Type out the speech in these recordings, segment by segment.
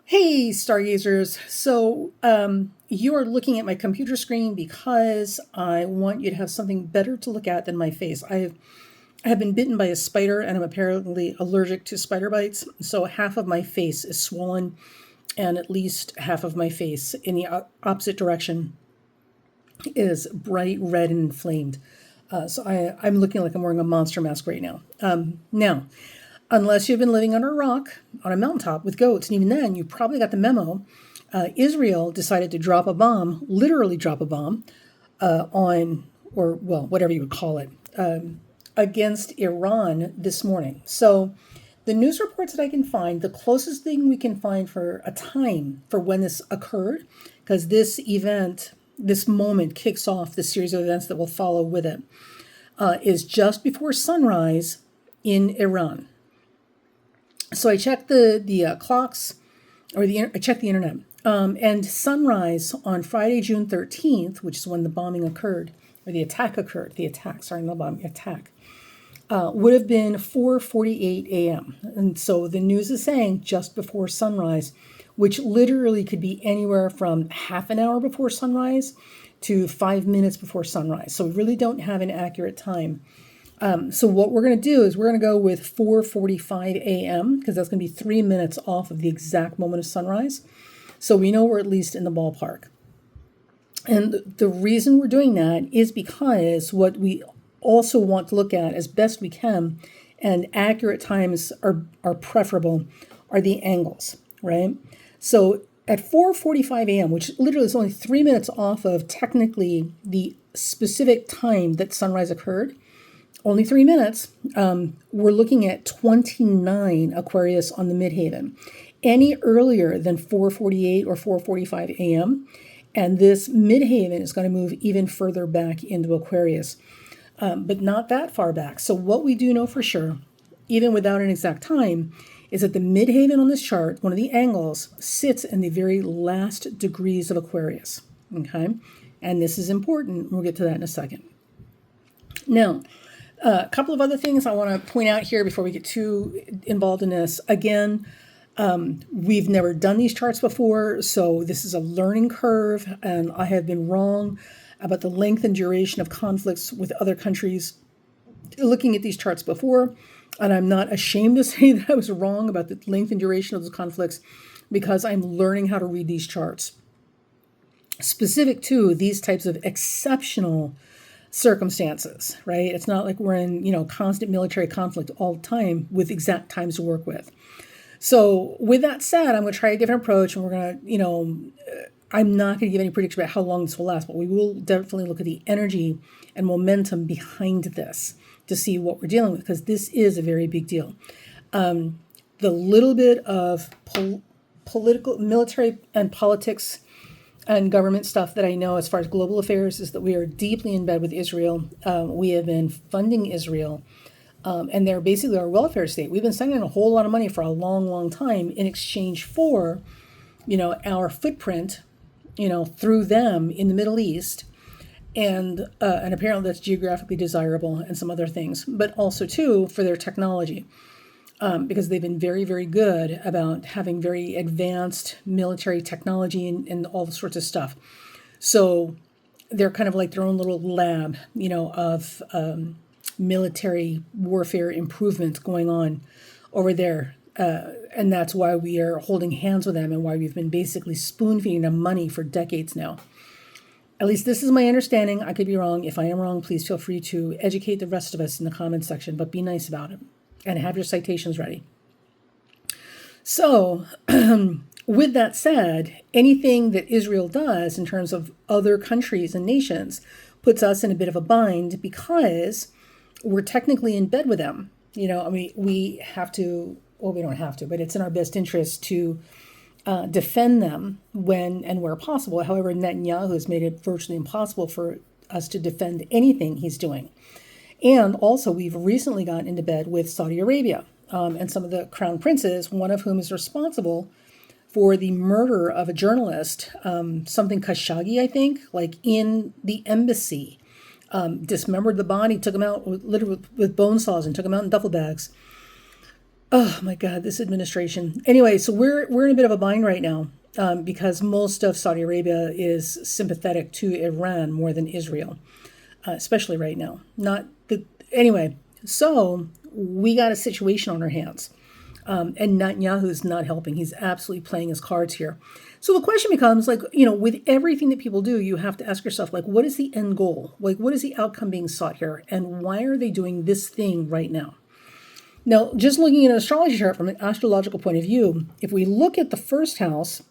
Hey, stargazers. You are looking at my computer screen because I want you to have something better to look at than my face. I have been bitten by a spider and I'm apparently allergic to spider bites. So half of my face is swollen and at least half of my face in the opposite direction is bright red and inflamed. I'm looking like I'm wearing a monster mask right now. Now, unless you've been living under a rock on a mountaintop with goats, and even then, you probably got the memo. Israel decided to drop a bomb, literally drop a bomb, whatever you would call it, against Iran this morning. So the news reports that I can find, the closest thing we can find for a time for when this occurred, because this moment kicks off the series of events that will follow with it, is just before sunrise in Iran. So I checked the clocks, I checked the internet, and sunrise on Friday, June 13th, which is when the bombing occurred, or the attack occurred. Attack would have been 4:48 a.m. And so the news is saying just before sunrise, which literally could be anywhere from half an hour before sunrise to 5 minutes before sunrise. So we really don't have an accurate time. So what we're going to do is we're going to go with 4:45 a.m. because that's going to be 3 minutes off of the exact moment of sunrise. So we know we're at least in the ballpark. And the reason we're doing that is because what we also want to look at as best we can, and accurate times are preferable, are the angles, right? So at 4:45 a.m., which literally is only 3 minutes off of technically the specific time that sunrise occurred, only 3 minutes, we're looking at 29 Aquarius on the midhaven. Any earlier than 4:48 or 4:45 a.m., and this midhaven is going to move even further back into Aquarius, but not that far back. So what we do know for sure, even without an exact time, is that the midhaven on this chart, one of the angles, sits in the very last degrees of Aquarius, okay? And this is important. We'll get to that in a second. Now, a couple of other things I want to point out here before we get too involved in this. Again, we've never done these charts before, so this is a learning curve, and I have been wrong about the length and duration of conflicts with other countries looking at these charts before, and I'm not ashamed to say that I was wrong about the length and duration of those conflicts because I'm learning how to read these charts. Specific to these types of exceptional circumstances, right? It's not like we're in, constant military conflict all the time with exact times to work with. So with that said, I'm going to try a different approach, and we're going to, I'm not going to give any prediction about how long this will last, but we will definitely look at the energy and momentum behind this to see what we're dealing with, because this is a very big deal. The little bit of political, military, and politics and government stuff that I know as far as global affairs is that we are deeply in bed with Israel. We have been funding Israel, and they're basically our welfare state. We've been sending a whole lot of money for a long, long time in exchange for, our footprint, through them in the Middle East. And apparently that's geographically desirable and some other things, but also too for their technology. Because they've been very, very good about having very advanced military technology and all the sorts of stuff. So they're kind of like their own little lab, of military warfare improvement going on over there. And that's why we are holding hands with them and why we've been basically spoon feeding them money for decades now. At least this is my understanding. I could be wrong. If I am wrong, please feel free to educate the rest of us in the comments section, but be nice about it. And have your citations ready. So, with that said, anything that Israel does in terms of other countries and nations puts us in a bit of a bind because we're technically in bed with them. We have to, well, we don't have to, but it's in our best interest to defend them when and where possible. However, Netanyahu has made it virtually impossible for us to defend anything he's doing. And also, we've recently gotten into bed with Saudi Arabia and some of the crown princes, one of whom is responsible for the murder of a journalist, something Khashoggi, I think, like in the embassy. Dismembered the body, took him out literally with bone saws and took him out in duffel bags. Oh my God, this administration. Anyway, so we're in a bit of a bind right now, because most of Saudi Arabia is sympathetic to Iran more than Israel, especially right now. Not the anyway. So we got a situation on our hands, and Netanyahu's not helping. He's absolutely playing his cards here. So the question becomes, like, with everything that people do, you have to ask yourself, like, what is the end goal? Like, what is the outcome being sought here, and why are they doing this thing right now? Now, just looking at an astrology chart from an astrological point of view, if we look at the first house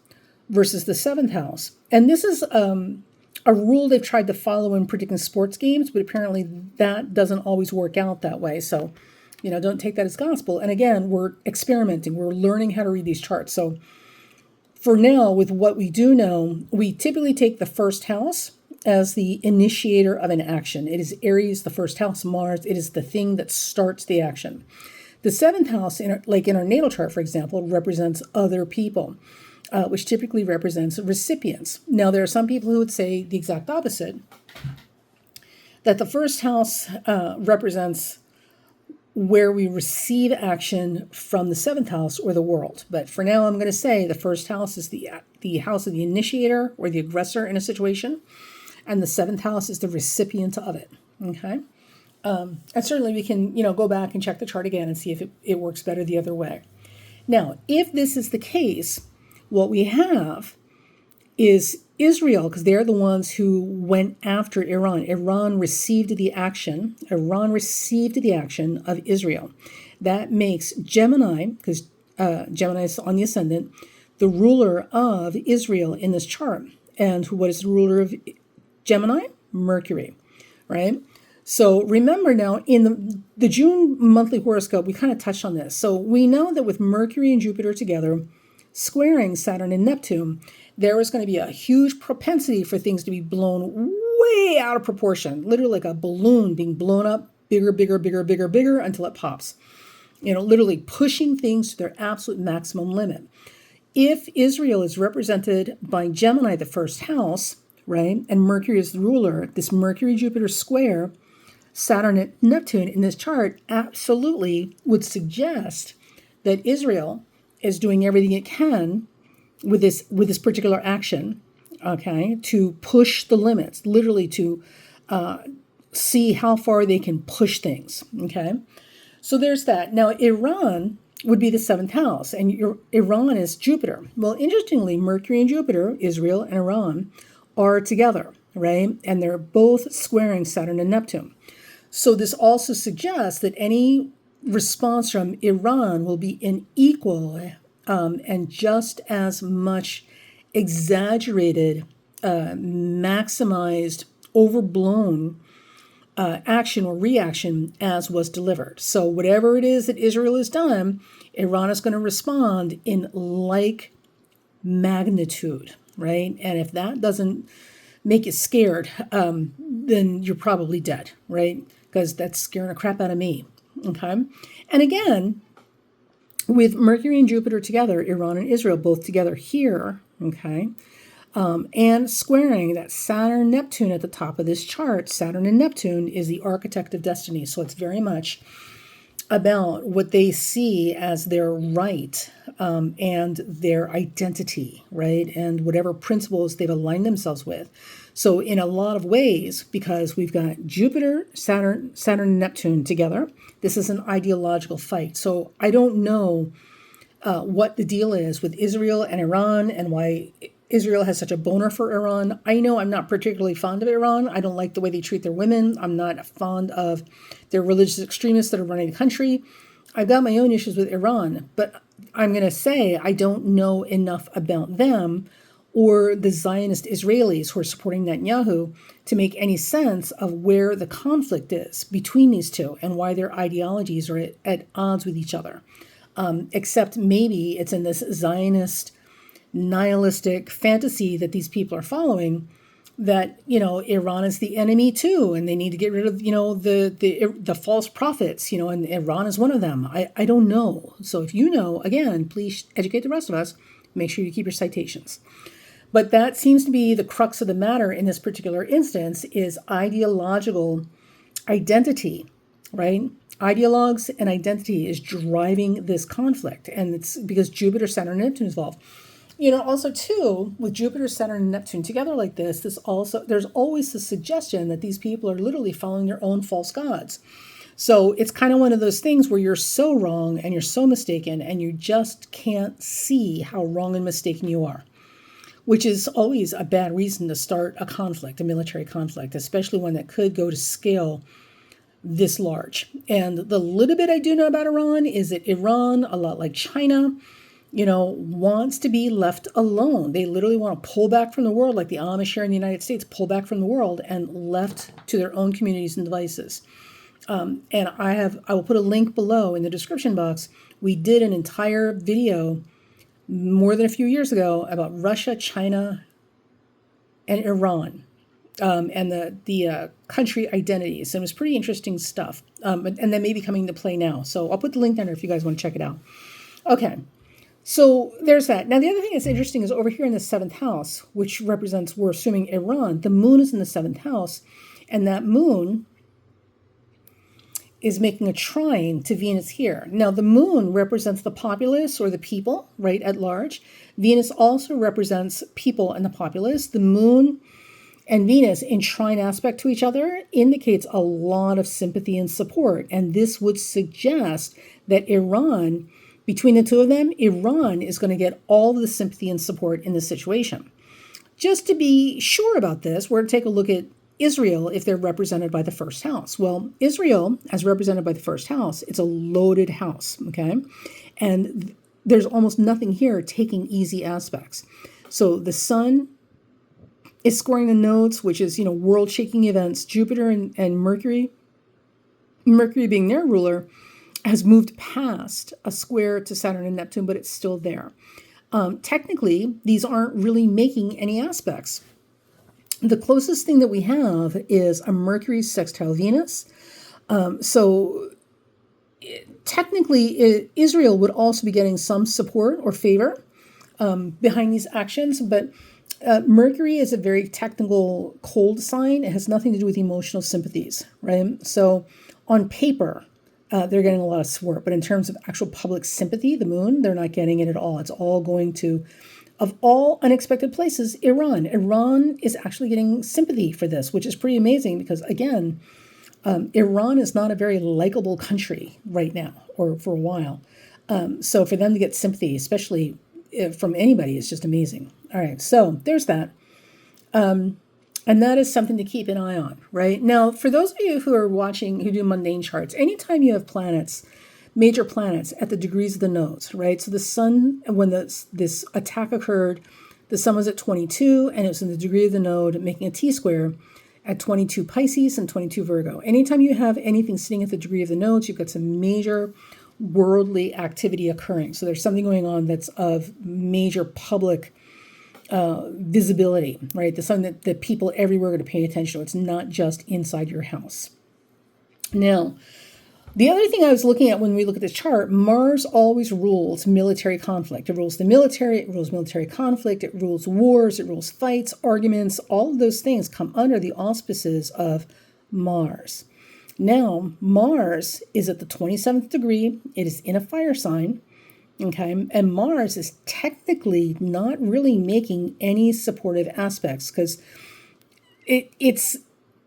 versus the seventh house, and this is a rule they've tried to follow in predicting sports games, but apparently that doesn't always work out that way. So, don't take that as gospel. And again, we're experimenting, we're learning how to read these charts. So, for now, with what we do know, we typically take the first house as the initiator of an action. It is Aries, the first house, Mars. It is the thing that starts the action. The seventh house, in our natal chart, for example, represents other people, which typically represents recipients. Now, there are some people who would say the exact opposite, that the first house represents where we receive action from the seventh house or the world. But for now, I'm going to say the first house is the house of the initiator or the aggressor in a situation, and the seventh house is the recipient of it. Okay. And certainly we can, go back and check the chart again and see if it works better the other way. Now, if this is the case, what we have is Israel, because they're the ones who went after Iran. Iran received the action. Iran received the action of Israel. That makes Gemini, because Gemini is on the ascendant, the ruler of Israel in this chart. And what is the ruler of Gemini? Mercury, right? So remember now, in the June monthly horoscope, we kind of touched on this. So we know that with Mercury and Jupiter together, squaring Saturn and Neptune, there is going to be a huge propensity for things to be blown way out of proportion, literally like a balloon being blown up bigger, bigger, bigger, bigger, bigger until it pops. Literally pushing things to their absolute maximum limit. If Israel is represented by Gemini, the first house, right, and Mercury is the ruler, this Mercury-Jupiter square, Saturn and Neptune in this chart absolutely would suggest that Israel is doing everything it can with this particular action, okay, to push the limits, literally to see how far they can push things, okay? So there's that. Now, Iran would be the seventh house, and Iran is Jupiter. Well, interestingly, Mercury and Jupiter, Israel and Iran, are together, right? And they're both squaring Saturn and Neptune. So this also suggests that any response from Iran will be an equal and just as much exaggerated, maximized, overblown action or reaction as was delivered. So whatever it is that Israel has done, Iran is going to respond in like magnitude, right? And if that doesn't make you scared, then you're probably dead, right? Because that's scaring the crap out of me, okay? And again, with Mercury and Jupiter together, Iran and Israel both together here, okay, and squaring that Saturn-Neptune at the top of this chart. Saturn and Neptune is the architect of destiny, so it's very much about what they see as their right and their identity, right? And whatever principles they've aligned themselves with. So in a lot of ways, because we've got Jupiter, Saturn, and Neptune together, this is an ideological fight. So I don't know what the deal is with Israel and Iran and why Israel has such a boner for Iran. I know I'm not particularly fond of Iran. I don't like the way they treat their women. I'm not fond of their religious extremists that are running the country. I've got my own issues with Iran, but I'm going to say I don't know enough about them or the Zionist Israelis who are supporting Netanyahu to make any sense of where the conflict is between these two and why their ideologies are at odds with each other. Except maybe it's in this Zionist nihilistic fantasy that these people are following that, Iran is the enemy too, and they need to get rid of, the false prophets, and Iran is one of them. I don't know. So if you know, again, please educate the rest of us. Make sure you keep your citations. But that seems to be the crux of the matter in this particular instance is ideological identity, right? Ideologues and identity is driving this conflict, and it's because Jupiter, Saturn, and Neptune is involved. Also too, with Jupiter, Saturn, and Neptune together like this, there's always the suggestion that these people are literally following their own false gods. So it's kind of one of those things where you're so wrong and you're so mistaken, and you just can't see how wrong and mistaken you are, which is always a bad reason to start a conflict, a military conflict, especially one that could go to scale this large. And the little bit I do know about Iran is that Iran, a lot like China, wants to be left alone. They literally want to pull back from the world, like the Amish here in the United States, pull back from the world and left to their own communities and devices. And I will put a link below in the description box. We did an entire video more than a few years ago about Russia, China, and Iran, and the country identities. And it was pretty interesting stuff. And that may be coming to play now. So I'll put the link down there if you guys want to check it out. Okay. So there's that. Now, the other thing that's interesting is over here in the 7th house, which represents, we're assuming, Iran, the moon is in the 7th house, and that moon is making a trine to Venus here. Now, the moon represents the populace or the people, right, at large. Venus also represents people and the populace. The moon and Venus in trine aspect to each other indicates a lot of sympathy and support. And this would suggest that Iran, between the two of them, Iran is going to get all of the sympathy and support in this situation. Just to be sure about this, we're going to take a look at Israel if they're represented by the 1st house. Well, Israel, as represented by the 1st house, it's a loaded house, okay? And there's almost nothing here taking easy aspects. So the sun is scoring the nodes, which is, world-shaking events. Jupiter and Mercury being their ruler, has moved past a square to Saturn and Neptune, but it's still there. Technically, these aren't really making any aspects. The closest thing that we have is a Mercury sextile Venus. Technically, Israel would also be getting some support or favor behind these actions, but Mercury is a very technical cold sign. It has nothing to do with emotional sympathies, right? So on paper, they're getting a lot of support, but in terms of actual public sympathy, the moon, they're not getting it at all. It's all going to, of all unexpected places, Iran. Iran is actually getting sympathy for this, which is pretty amazing because, again, Iran is not a very likable country right now or for a while. So for them to get sympathy, especially from anybody, is just amazing. All right, so there's that. And that is something to keep an eye on, right? Now, for those of you who are watching, who do mundane charts, anytime you have planets, major planets at the degrees of the nodes, right? So the sun, when this attack occurred, the sun was at 22, and it was in the degree of the node, making a T-square at 22 Pisces and 22 Virgo. Anytime you have anything sitting at the degree of the nodes, you've got some major worldly activity occurring. So there's something going on that's of major public visibility, right? The something that people everywhere are going to pay attention to. It's not just inside your house. Now, the other thing I was looking at when we look at this chart, Mars always rules military conflict. It rules the military, it rules military conflict, it rules wars, it rules fights, arguments. All of those things come under the auspices of Mars. Now, Mars is at the 27th degree. It is in a fire sign. Okay, and Mars is technically not really making any supportive aspects because it's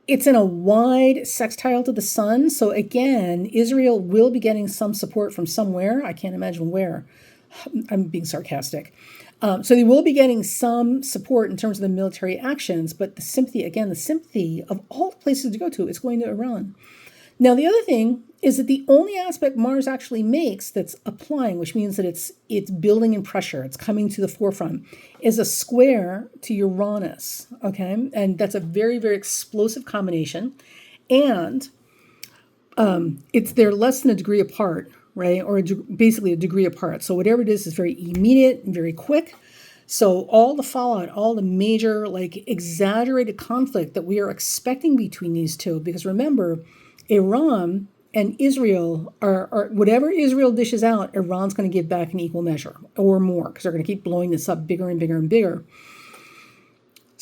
in a wide sextile to the sun. So again, Israel will be getting some support from somewhere. I can't imagine where. I'm being sarcastic. So they will be getting some support in terms of the military actions, but the sympathy of all the places to go to is going to Iran. Now, the other thing is that the only aspect Mars actually makes that's applying, which means that it's building in pressure, it's coming to the forefront, is a square to Uranus, okay? And that's a very, very explosive combination. And they're less than a degree apart, right? Or basically a degree apart. So whatever it is very immediate and very quick. So all the fallout, all the major, exaggerated conflict that we are expecting between these two, because remember, Iran and Israel are whatever Israel dishes out, Iran's going to give back in equal measure or more because they're going to keep blowing this up bigger and bigger and bigger.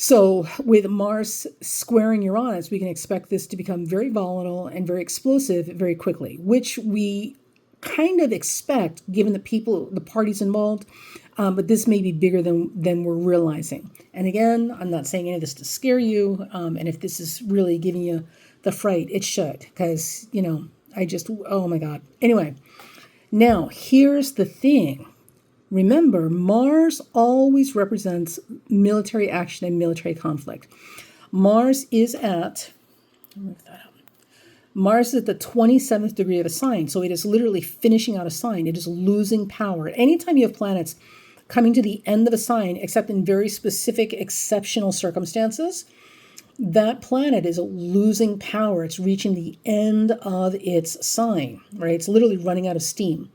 So with Mars squaring Uranus, we can expect this to become very volatile and very explosive very quickly, which we kind of expect given the parties involved, but this may be bigger than we're realizing. And again, I'm not saying any of this to scare you, and if this is really giving you the fright, it should, because, oh my God. Anyway, now here's the thing. Remember, Mars always represents military action and military conflict. Mars is at Mars is at the 27th degree of a sign, so it is literally finishing out a sign. It is losing power. Anytime you have planets coming to the end of a sign, except in very specific, exceptional circumstances, that planet is losing power. It's reaching the end of its sign, right? It's literally running out of steam.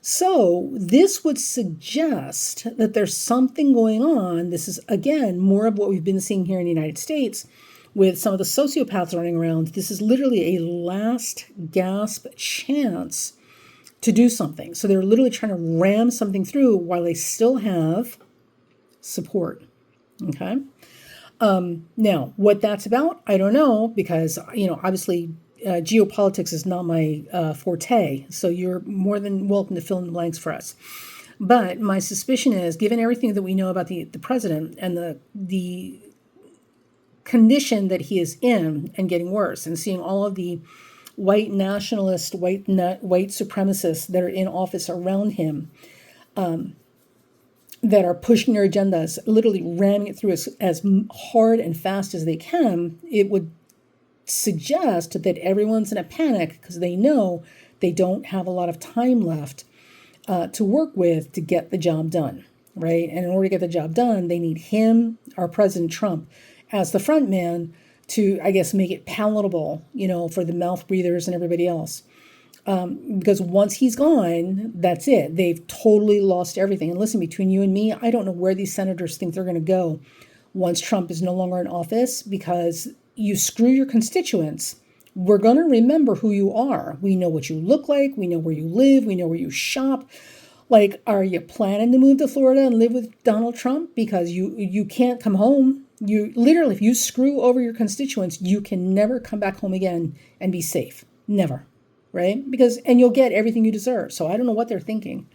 So this would suggest that there's something going on. This is, again, more of what we've been seeing here in the United States with some of the sociopaths running around. This is literally a last gasp chance to do something. So they're literally trying to ram something through while they still have support. Okay. Now, what that's about, I don't know, because, obviously geopolitics is not my forte. So you're more than welcome to fill in the blanks for us. But my suspicion is, given everything that we know about the president and the condition that he is in and getting worse, and seeing all of the white nationalist, white supremacists that are in office around him, that are pushing their agendas, literally ramming it through as hard and fast as they can, it would suggest that everyone's in a panic because they know they don't have a lot of time left to work with to get the job done, right? And in order to get the job done, they need him, our President Trump, as the front man to, I guess, make it palatable, for the mouth breathers and everybody else. Because once he's gone, that's it. They've totally lost everything. And listen, between you and me, I don't know where these senators think they're going to go once Trump is no longer in office, because you screw your constituents. We're going to remember who you are. We know what you look like. We know where you live. We know where you shop. Like, are you planning to move to Florida and live with Donald Trump? Because you can't come home. You literally, if you screw over your constituents, you can never come back home again and be safe. Never. Right? And you'll get everything you deserve. So I don't know what they're thinking.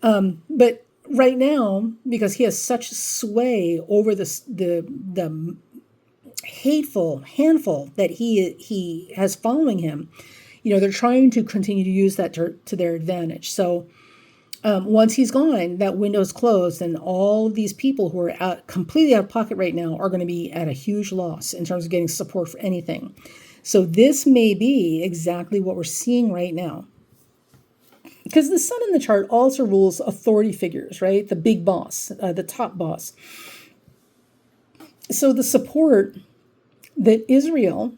But right now, because he has such sway over the hateful handful that he has following him, they're trying to continue to use that to their advantage. So once he's gone, that window's closed, and all of these people who are completely out of pocket right now are going to be at a huge loss in terms of getting support for anything. So this may be exactly what we're seeing right now. Because the sun in the chart also rules authority figures, right? The big boss, the top boss. So the support that Israel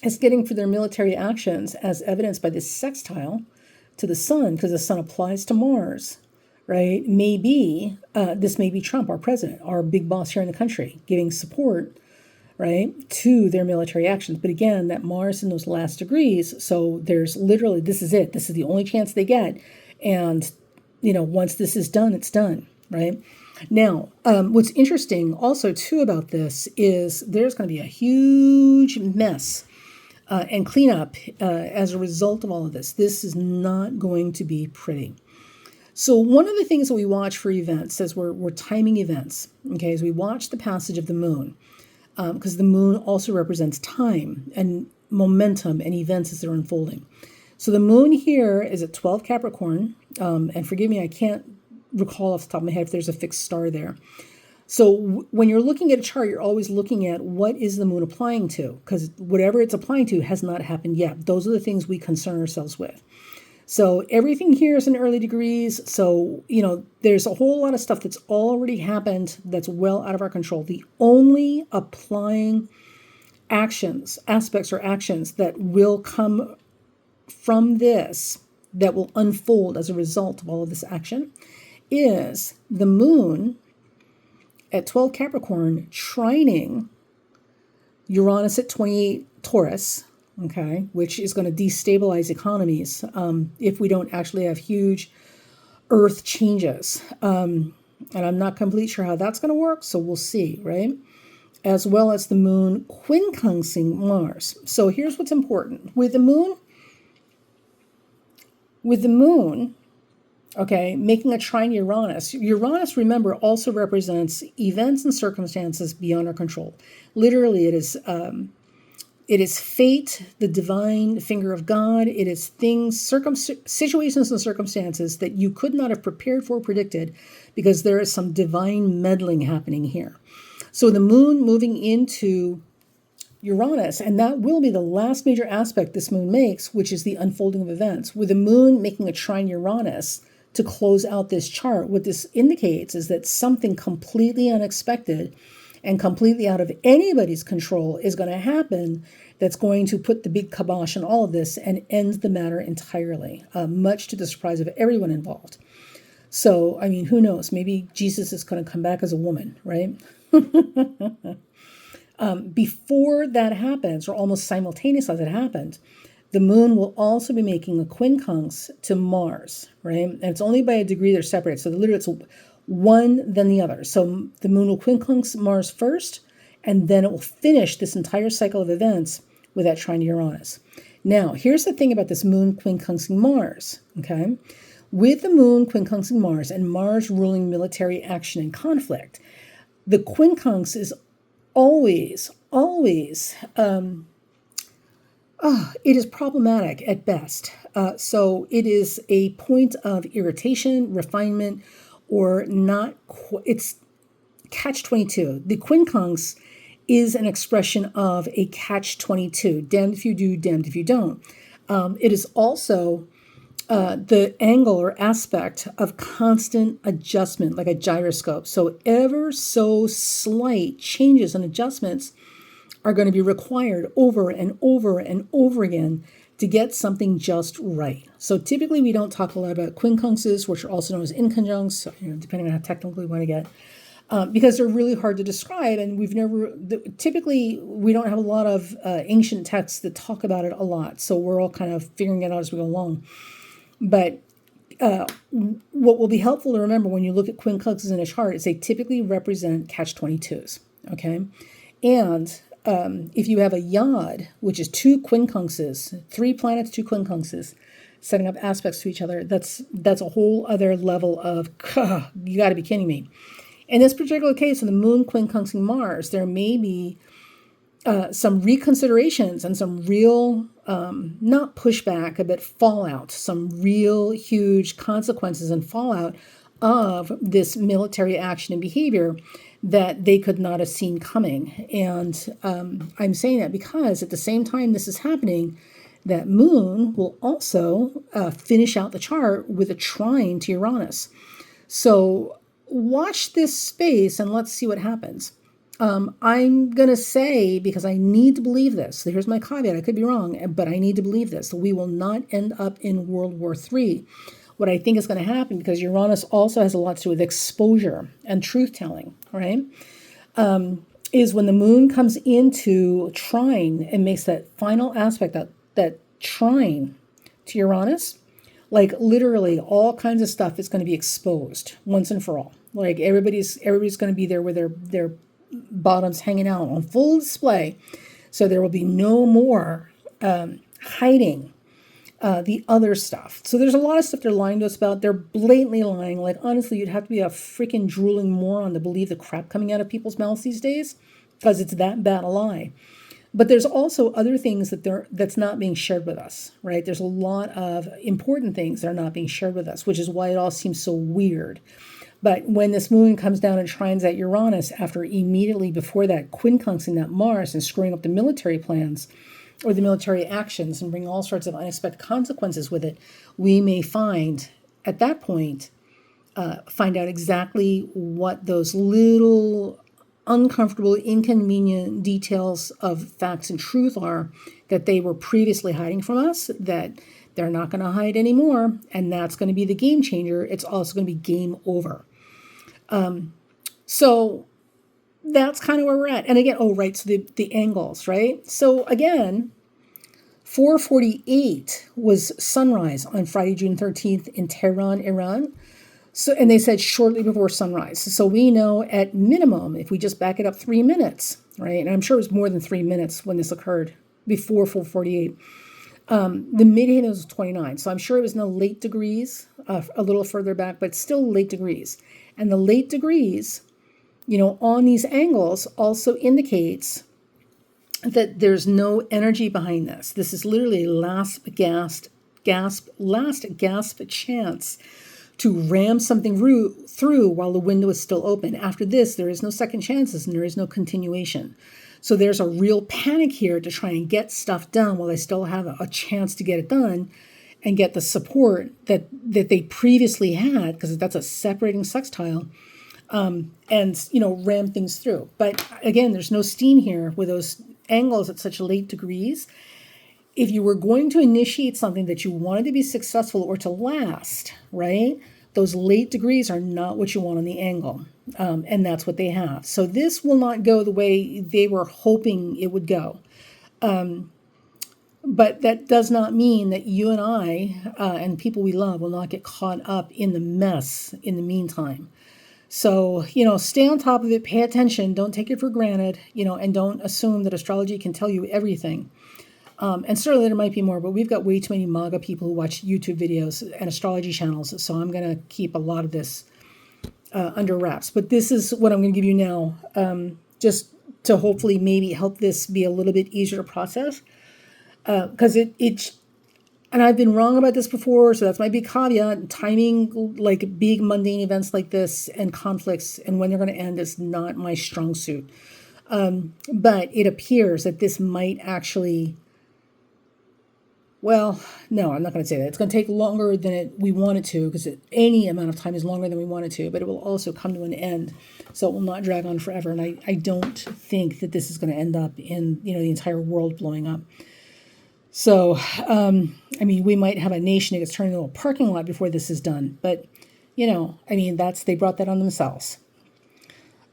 is getting for their military actions, as evidenced by this sextile to the sun, because the sun applies to Mars, right? This may be Trump, our president, our big boss here in the country, giving support, right, to their military actions. But again, that Mars in those last degrees, so there's literally, this is it. This is the only chance they get. And, once this is done, it's done, right? Now, what's interesting also, too, about this is there's going to be a huge mess and cleanup as a result of all of this. This is not going to be pretty. So one of the things that we watch for events, as we're timing events, okay, is we watch the passage of the moon, because the moon also represents time and momentum and events as they're unfolding. So the moon here is at 12 Capricorn, and forgive me, I can't recall off the top of my head if there's a fixed star there. So when you're looking at a chart, you're always looking at what is the moon applying to, because whatever it's applying to has not happened yet. Those are the things we concern ourselves with. So everything here is in early degrees. So, there's a whole lot of stuff that's already happened that's well out of our control. The only applying aspects or actions that will come from this, that will unfold as a result of all of this action, is the moon at 12 Capricorn trining Uranus at 28 Taurus, okay, which is going to destabilize economies if we don't actually have huge earth changes. And I'm not completely sure how that's going to work, so we'll see, right? as well as the moon quincunxing Mars. So here's what's important. With the moon, okay, making a trine Uranus. Uranus, remember, also represents events and circumstances beyond our control. Literally, it is fate, the divine finger of God. It is things, situations and circumstances that you could not have prepared for, predicted, because there is some divine meddling happening here. So the moon moving into Uranus, and that will be the last major aspect this moon makes, which is the unfolding of events. With the moon making a trine Uranus to close out this chart, what this indicates is that something completely unexpected and completely out of anybody's control is going to happen that's going to put the big kibosh on all of this and end the matter entirely, much to the surprise of everyone involved. So, I mean, who knows? Maybe Jesus is going to come back as a woman, right? Before that happens, or almost simultaneous as it happened, the moon will also be making a quincunx to Mars, right? And it's only by a degree they're separated. So literally it's one, then the other. So the moon will quincunx Mars first, and then it will finish this entire cycle of events with that trine to Uranus. Now, here's the thing about this moon quincunxing Mars, okay? With the moon quincunxing Mars and Mars ruling military action and conflict, the quincunx is always, it is problematic at best. So it is a point of irritation, refinement, or not. It's catch-22. The quincunx is an expression of a catch-22. Damned if you do, damned if you don't. It is also the angle or aspect of constant adjustment, like a gyroscope. So ever so slight changes and adjustments are going to be required over and over and over again to get something just right. So typically we don't talk a lot about quincunxes, which are also known as inconjuncts, depending on how technical we want to get, because they're really hard to describe, and typically we don't have a lot of ancient texts that talk about it a lot, so we're all kind of figuring it out as we go along. But what will be helpful to remember when you look at quincunxes in a chart is they typically represent catch-22s, okay? And if you have a yod, which is two quincunxes, 3 planets, 2 quincunxes, setting up aspects to each other, that's a whole other level of, you got to be kidding me. In this particular case, of the moon quincunxing Mars, there may be some reconsiderations and some real, not pushback, but fallout, some real huge consequences and fallout of this military action and behavior that they could not have seen coming. And I'm saying that because at the same time this is happening, that moon will also finish out the chart with a trine to Uranus. So watch this space and let's see what happens. I'm going to say, because I need to believe this, so here's my caveat, I could be wrong, but I need to believe this, that we will not end up in World War III. What I think is going to happen, because Uranus also has a lot to do with exposure and truth-telling, right, is when the moon comes into trine and makes that final aspect, that trine to Uranus, like literally all kinds of stuff is going to be exposed once and for all. Like everybody's going to be there with their bottoms hanging out on full display. So there will be no more hiding the other stuff. So there's a lot of stuff they're lying to us about. They're blatantly lying. Like, honestly, you'd have to be a freaking drooling moron to believe the crap coming out of people's mouths these days, because it's that bad a lie. But there's also other things that's not being shared with us, right? There's a lot of important things that are not being shared with us, which is why it all seems so weird. But when this moon comes down and trines at Uranus after immediately before that quincunxing that Mars and screwing up the military plans or the military actions and bring all sorts of unexpected consequences with it, we may find at that point, find out exactly what those little uncomfortable, inconvenient details of facts and truth are that they were previously hiding from us, that they're not going to hide anymore. And that's going to be the game changer. It's also going to be game over. So that's kind of where we're at. And again, so the angles, right? So again, 4:48 was sunrise on Friday, June 13th in Tehran, Iran. So, and they said shortly before sunrise. So we know at minimum, if we just back it up 3 minutes, right? And I'm sure it was more than 3 minutes when this occurred, before 448. The midheaven was 29, so I'm sure it was in the late degrees, a little further back, but still late degrees. And the late degrees, on these angles also indicates that there's no energy behind this. This is literally last gasp chance to ram something through while the window is still open. After this, there is no second chances and there is no continuation. So there's a real panic here to try and get stuff done while they still have a chance to get it done and get the support that they previously had, because that's a separating sextile, and ram things through. But again, there's no steam here with those angles at such late degrees. If you were going to initiate something that you wanted to be successful or to last, right, those late degrees are not what you want on the angle. And that's what they have. So this will not go the way they were hoping it would go. But that does not mean that you and I and people we love will not get caught up in the mess in the meantime. So, stay on top of it, pay attention, don't take it for granted, and don't assume that astrology can tell you everything. And certainly there might be more, but we've got way too many MAGA people who watch YouTube videos and astrology channels. So I'm going to keep a lot of this under wraps. But this is what I'm going to give you now, just to hopefully maybe help this be a little bit easier to process. Because and I've been wrong about this before, so that's my big caveat. Timing, like big mundane events like this and conflicts and when they're going to end is not my strong suit. But it appears that this might actually... Well, no, I'm not going to say that. It's going to take longer than we want it to, because any amount of time is longer than we want it to, but it will also come to an end. So it will not drag on forever. And I don't think that this is going to end up in, the entire world blowing up. So, we might have a nation that gets turned into a parking lot before this is done. But, they brought that on themselves.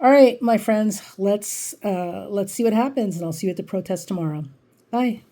All right, my friends, let's see what happens, and I'll see you at the protest tomorrow. Bye.